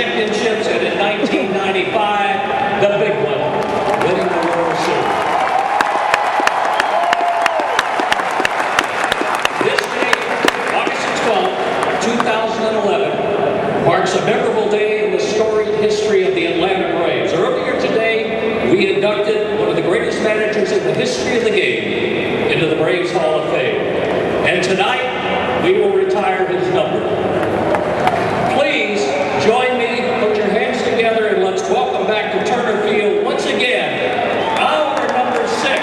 championships, and in 1995, the big one, winning the World Series. This date, August 12, 2011, marks a memorable day in the storied history of the Atlanta Braves. Earlier today, we inducted one of the greatest managers in the history of the game into the Braves Hall of Fame. And tonight, we will retire his number. Please join me, put your hands together, and let's welcome back to Turner Field once again, our number 6.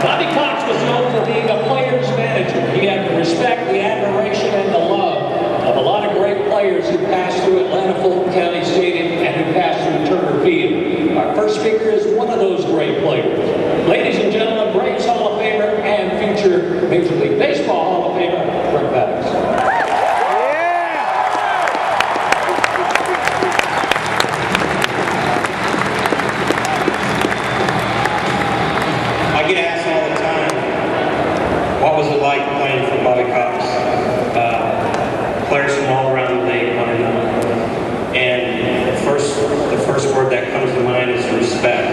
Bobby Cox was known for being a player's manager. He had the respect, the admiration, and the love of a lot of great players who passed through Atlanta Fulton County Stadium and who passed through Turner Field. Our first speaker is one of those great players. Ladies and gentlemen, Braves Hall of Famer and future Major League Baseball Hall of Famer, Bobby Cox. What was it like playing for Bobby Cox? Players from all around the league want to know. And the first word that comes to mind is respect.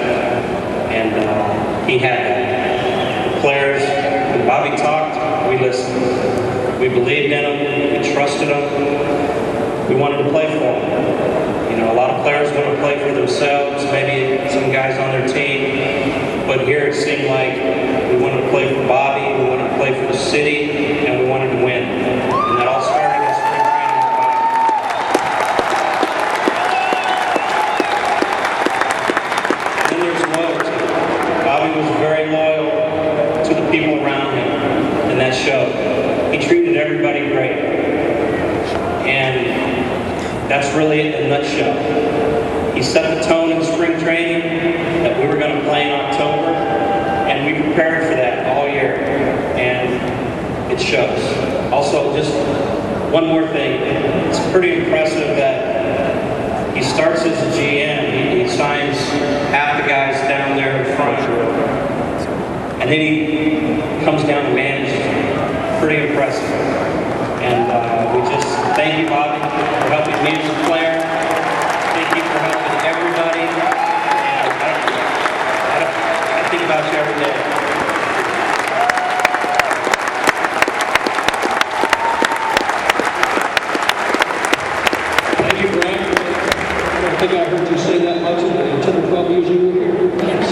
And he had that. The players, when Bobby talked, we listened. We believed in him. We trusted him. We wanted to play for him. You know, a lot of players want to play for themselves, maybe some guys on their team. But here it seemed like we wanted to play for Bobby, we wanted to play for the city, and we wanted to win. And that all started in spring training with Bobby. And then there's loyalty. Bobby was very loyal to the people around him, and that showed. He treated everybody great. And that's really it in a nutshell. He set the tone in spring training that we were going to play in October, and we prepared for that all year, and it shows. Also, just one more thing, it's pretty impressive that he starts as a GM, he signs half the guys down there in front, and then he comes down to manage. Pretty impressive. And we just thank you, Bobby, for helping me as a player. Thank you for helping everybody. And I think about you every day. Thank you, Greg. I don't think I heard you say that much in the 10 or 12 years you were here. Thanks.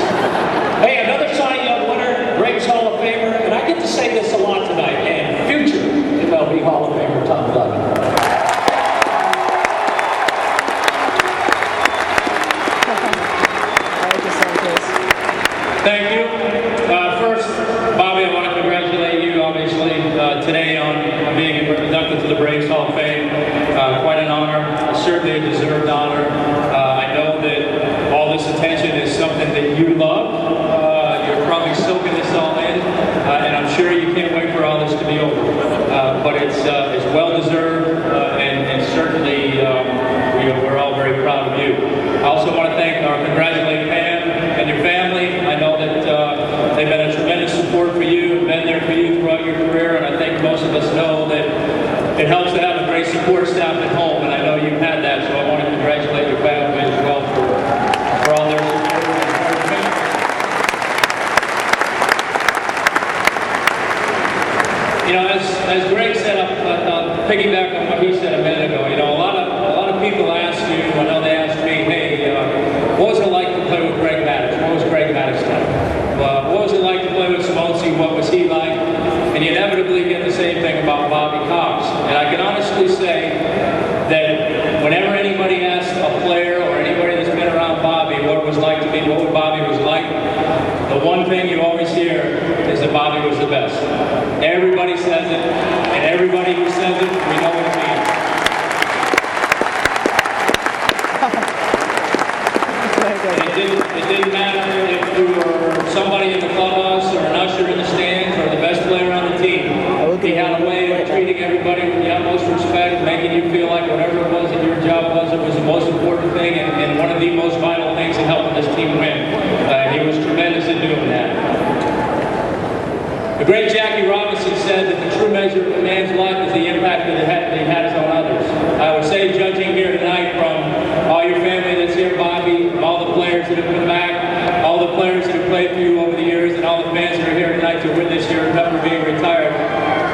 Hey, another Cy Young winner, Greg's Hall of Famer, and I get to say this a lot tonight, and future MLB Hall of Famer Tom Glavine. Thank you. First, Bobby, I want to congratulate you, obviously, today on being inducted to the Braves Hall of Fame. Quite an honor, certainly a deserved honor. I know that all this attention is something that you love. You're probably soaking this all in, and I'm sure you can't wait for all this to be over. But it's well-deserved, and certainly we're all very proud of you. I also want to congratulate Pam and your family. I know that they've been a tremendous support for you and been there for you throughout your career, and I think most of us know that it helps to have a great support staff at home, and I know you've had that, so I want to congratulate your family as well for all their support and encouragement. You know, as Greg said, piggyback on what he said a minute ago, you know, a lot of people ask you, I know they asked me, hey, what was it like to play with Greg Maddux? What was Greg Maddux like? What was it like to play with Simone? What was he like? And you inevitably get the same thing about Bobby Cox. And I can honestly say that whenever anybody asks a player or anybody that's been around Bobby what it was like to be, what Bobby was like, the one thing you always hear is that Bobby was the best. Everybody says it, and everybody who says it, we know what it means. It didn't matter if you were somebody in the clubhouse or an usher in the stands or the best player on the team. He had a way of treating everybody with the utmost respect, making you feel like whatever it was that your job was, it was the most important thing and one of the most vital things in helping this team win. He was tremendous in doing that. The great Jackie Robinson said that the true measure of a man's life is the impact that he has on others. I would say, judging here tonight from all your family that's here, Bobby, all the players that have come back, all the players that have played for you over the years, and all the fans that are here tonight to witness your Pepper being retired,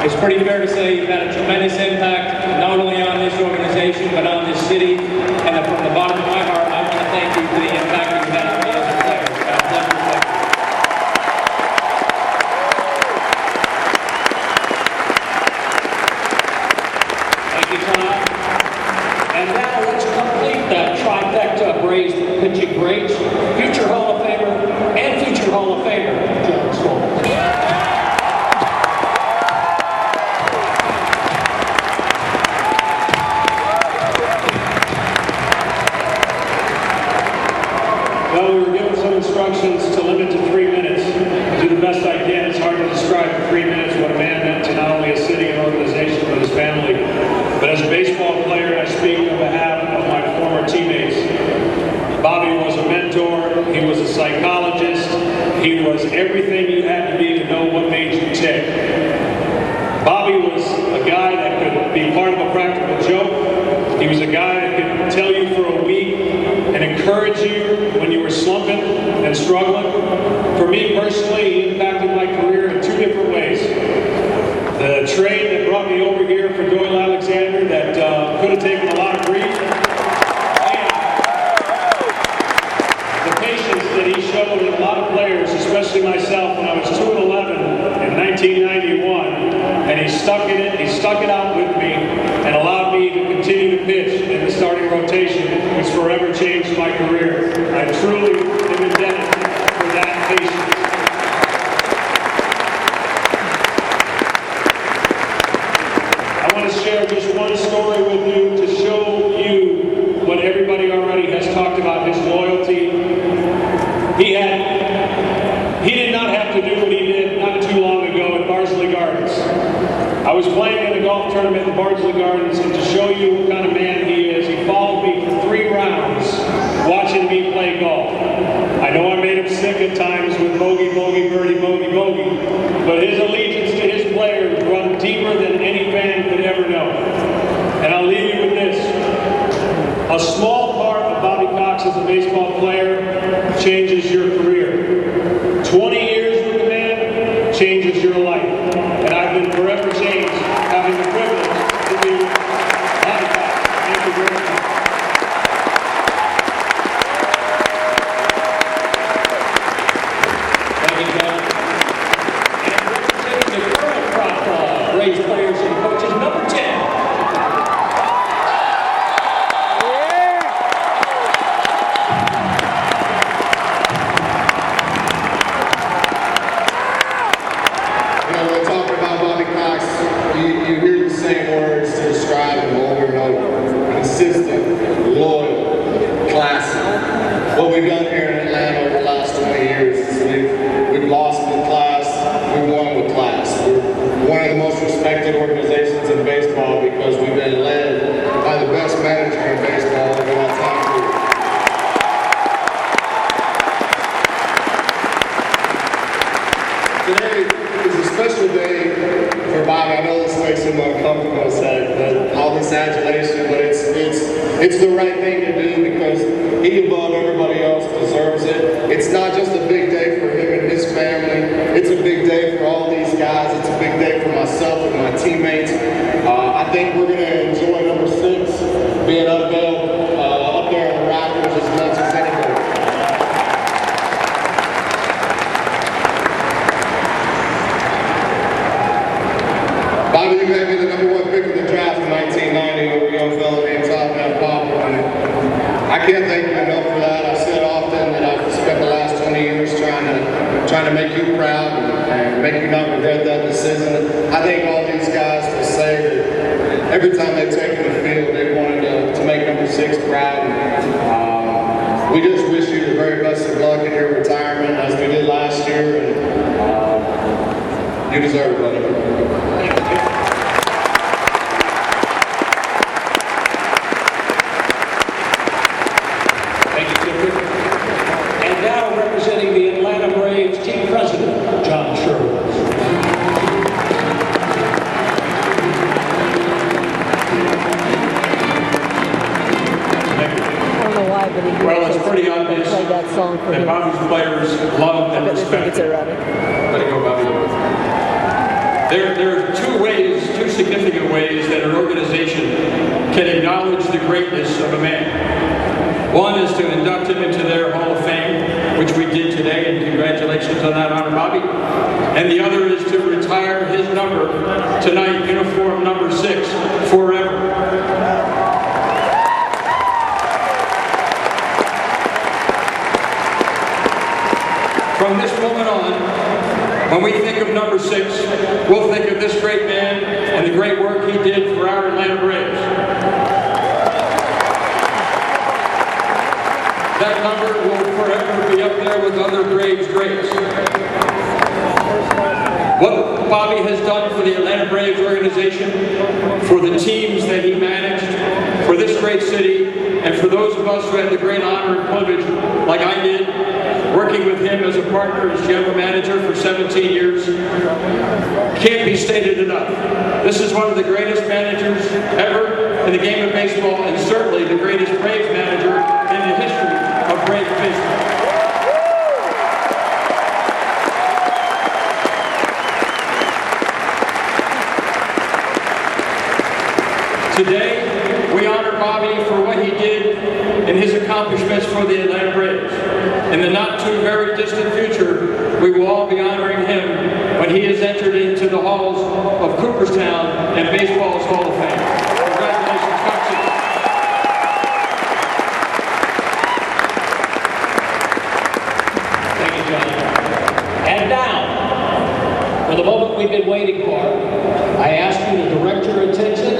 it's pretty fair to say you've had a tremendous impact, not only on this organization, but on this city. And from the bottom of my heart, I want to thank you for the impact you've had on me as a player. It's been a pleasure to play. Thank you, Tom. And now let's complete that trifecta of Braves pitching greats, future Hall of Famer, and future Hall of Famer, John Sloan. Well, we were given some instructions to limit to 3 minutes. Do the best I can. It's hard to describe in 3 minutes what a man meant to not only a city and organization, but his family. But as a baseball player, I speak on behalf of my former teammates. Bobby was a mentor. He was a psychologist. He was everything you had to be to know what made you tick. Bobby was a guy that could be part of a practical joke. He was a guy that could tell you for a week and encourage you when you were slumping and struggling. For me personally, he impacted my career in 2 different ways. The trade that brought me over here for Doyle Alexander that could have taken a lot of grief. And the patience that he showed in a lot of players, especially myself, when I was 2-11 in 1991. And he stuck it out with me and allowed me to continue to pitch in the starting rotation, which forever changed my career. I truly am indebted for that patience. share just one story with you to show you what everybody already has talked about, his loyalty. He did not have to do what he did not too long ago at Bardsley Gardens. I was playing in a golf tournament in Bardsley Gardens, and to show you what kind of man he is, he followed me for 3 rounds watching me play golf. I know I made him sick at times with bogey, bogey, birdie, bogey, bogey, but his allegiance to his players run deeper than any fan could ever know. And I'll leave you with this. A small part of Bobby Cox as a baseball player changes your career. 20 years with the man changes your life. And I've been forever changed having the privilege to be Bobby Cox. Thank you very much. Thank you, John. And representing the current crop of Braves players and coaches, number 10. When talking about Bobby Cox, you hear the same words to describe him over and over. Consistent, loyal, classy. What we've done here in Atlanta over the last 20 years is we've lost with class, we've won with class. We're one of the most respected organizations in baseball because we've been led by the best manager in baseball over that time period. Today is a special day for Bobby. I know this makes him uncomfortable to say, but all this adulation, but it's the right thing to do because he above everybody else deserves it. It's not just a big day for him and his family. It's a big day for all these guys. It's a big day for myself and my teammates. I think we're going to enjoy number 6 being unveiled up there in the rafters as much as anybody. Bobby, you made me the #1 pick of the draft in 1990 over a young fella named Tom Papa. I can't thank you enough for that. I've said often that I've spent the last 20 years trying to make you proud and make you not regret that decision. I think all these guys will say that every time they've taken the field, they wanted to make number 6 proud. And, we just wish you the very best of luck in your retirement, as we did last year. And you deserve it, brother. And now representing the Atlanta Braves team president, John Sherwood. I don't know why, but he Well, it's pretty obvious played that song for that him. Bobby's players love and But they think respect it's him. erotic. Let it go, Bobby. There are 2 ways, 2 significant ways that an organization can acknowledge the greatness of a man. One is to induct him into their Hall of Fame, which we did today, and congratulations on that honor, Bobby. And the other is to retire his number tonight, uniform number 6, forever. From this moment on, when we think of number 6, we'll think of this great man and the great work he did for our Atlanta Braves. That number will forever be up there with other Braves greats. What Bobby has done for the Atlanta Braves organization, for the teams that he managed, for this great city, and for those of us who had the great honor and privilege, like I did, working with him as a partner, as general manager for 17 years, can't be stated enough. This is one of the greatest managers ever in the game of baseball, and certainly the greatest Braves manager in the history of Braves baseball. Today, we honor Bobby for what he did and his accomplishments for the Atlanta Braves. In the not too very distant future, we will all be honoring him when he is entered into the halls of Cooperstown and baseball's Hall of Fame. Congratulations, Coxie. Thank you, John. And now, for the moment we've been waiting for, I ask you to direct your attention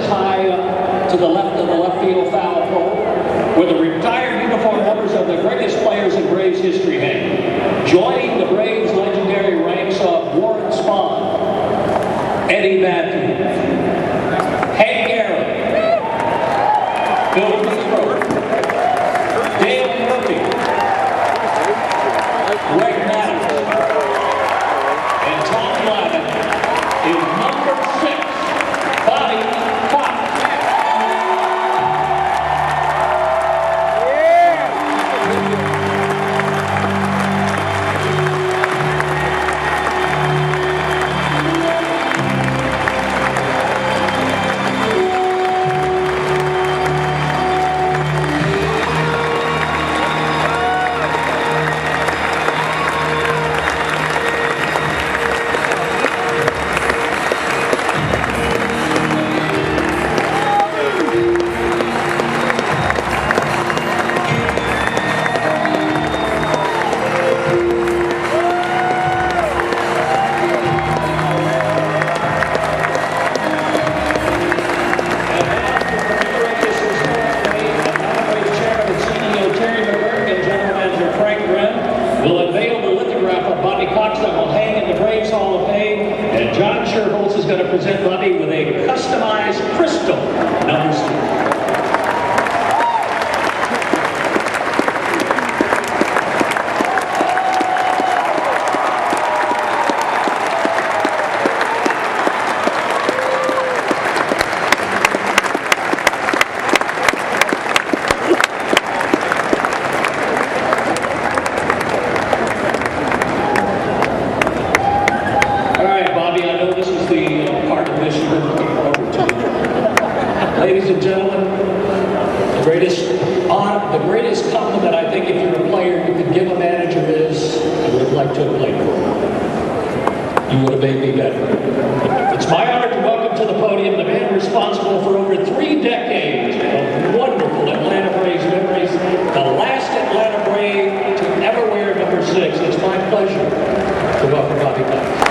ladies and gentlemen, the greatest honor, the greatest compliment I think if you're a player you could give a manager is, I would have liked to have played for you. You would have made me better. It's my honor to welcome to the podium the man responsible for over 3 decades of wonderful Atlanta Braves memories, the last Atlanta Brave to ever wear number 6. It's my pleasure to welcome Bobby Cox.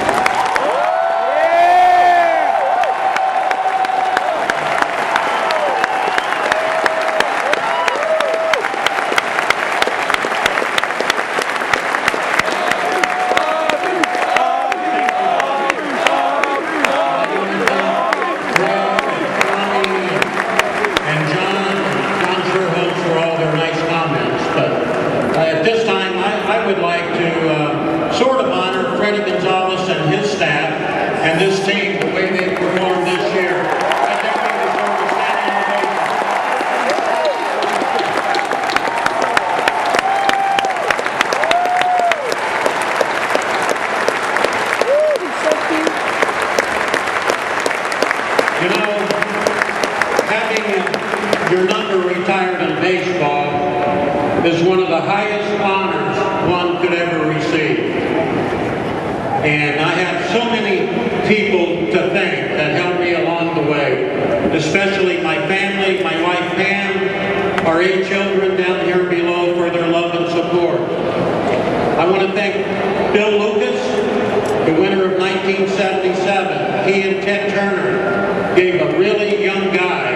And this team, the way they performed this year, I think they deserve a standing ovation. You know, having your number retired in baseball is one of the highest honors one could ever receive. And I have so many people to thank that helped me along the way, especially my family, my wife Pam, our 8 children down here below for their love and support. I want to thank Bill Lucas, the winner of 1977. He and Ted Turner gave a really young guy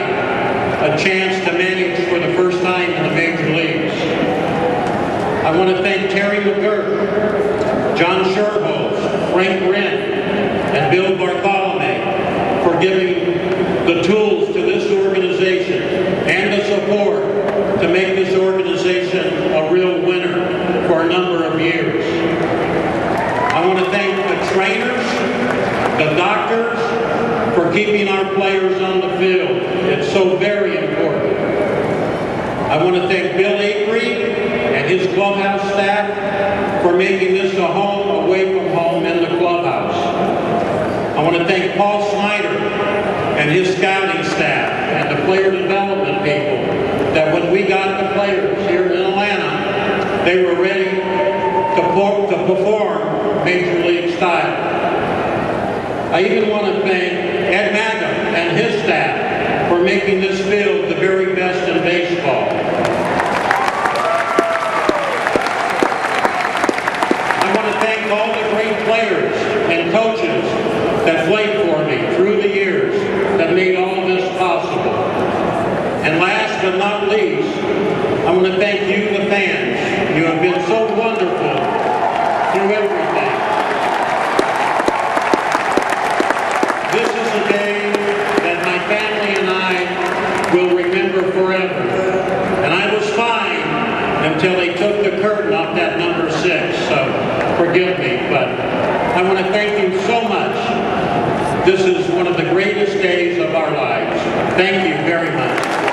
a chance to manage for the first time in the major leagues. I want to thank Terry McGurk, John Sherholz, Frank Wren, and Bill Bartholomew for giving the tools to this organization and the support to make this organization a real winner for a number of years. I want to thank the trainers, the doctors, for keeping our players on the field. It's so very important. I want to thank Bill Avery and his clubhouse staff for making this a home away from home in the clubhouse. I want to thank Paul Snyder and his scouting staff and the player development people that when we got the players here in Atlanta, they were ready to perform Major League style. I even want to thank Ed Maga and his staff for making this field the very best in baseball. Thank all the great players and coaches that played for me through the years that made all of this possible. And last but not least, I want to thank you, the fans. You have been so wonderful through everything. This is a day that my family and I will remember forever. And I was fine until they took the curtain off that number 6. So forgive me, but I want to thank you so much. This is one of the greatest days of our lives. Thank you very much.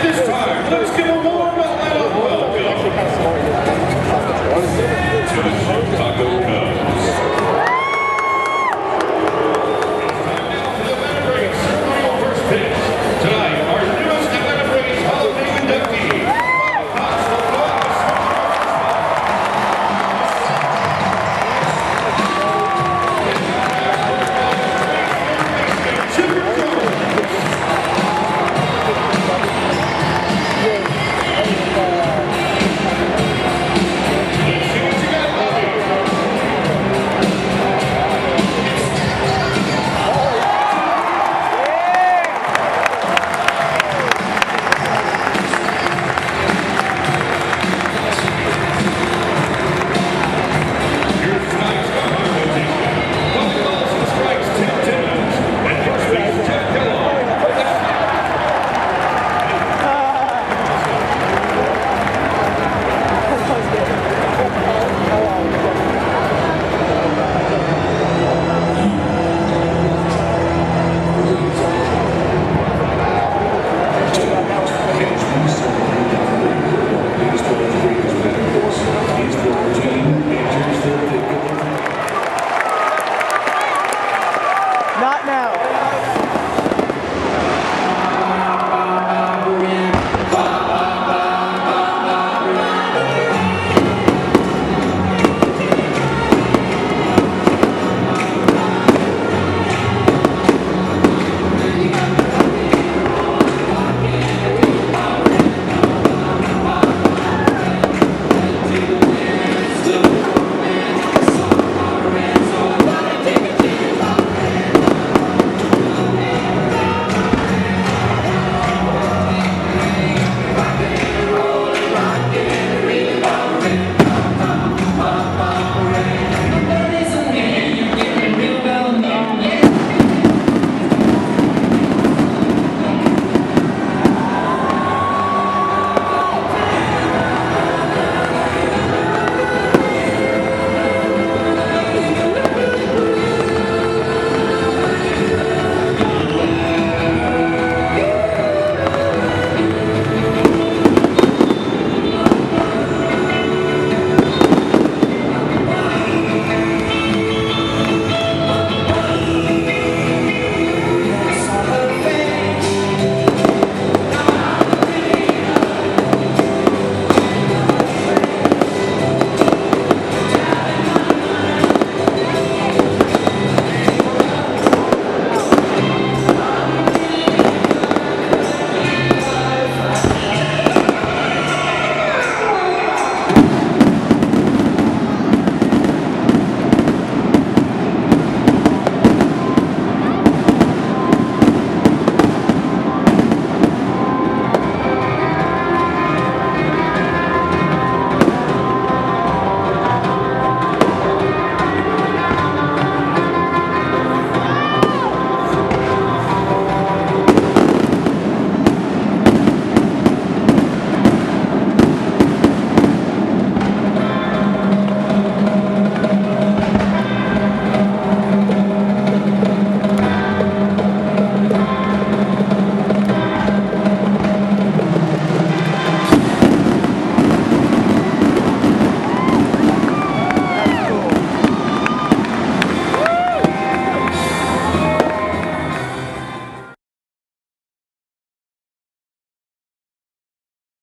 this time, let's give a warm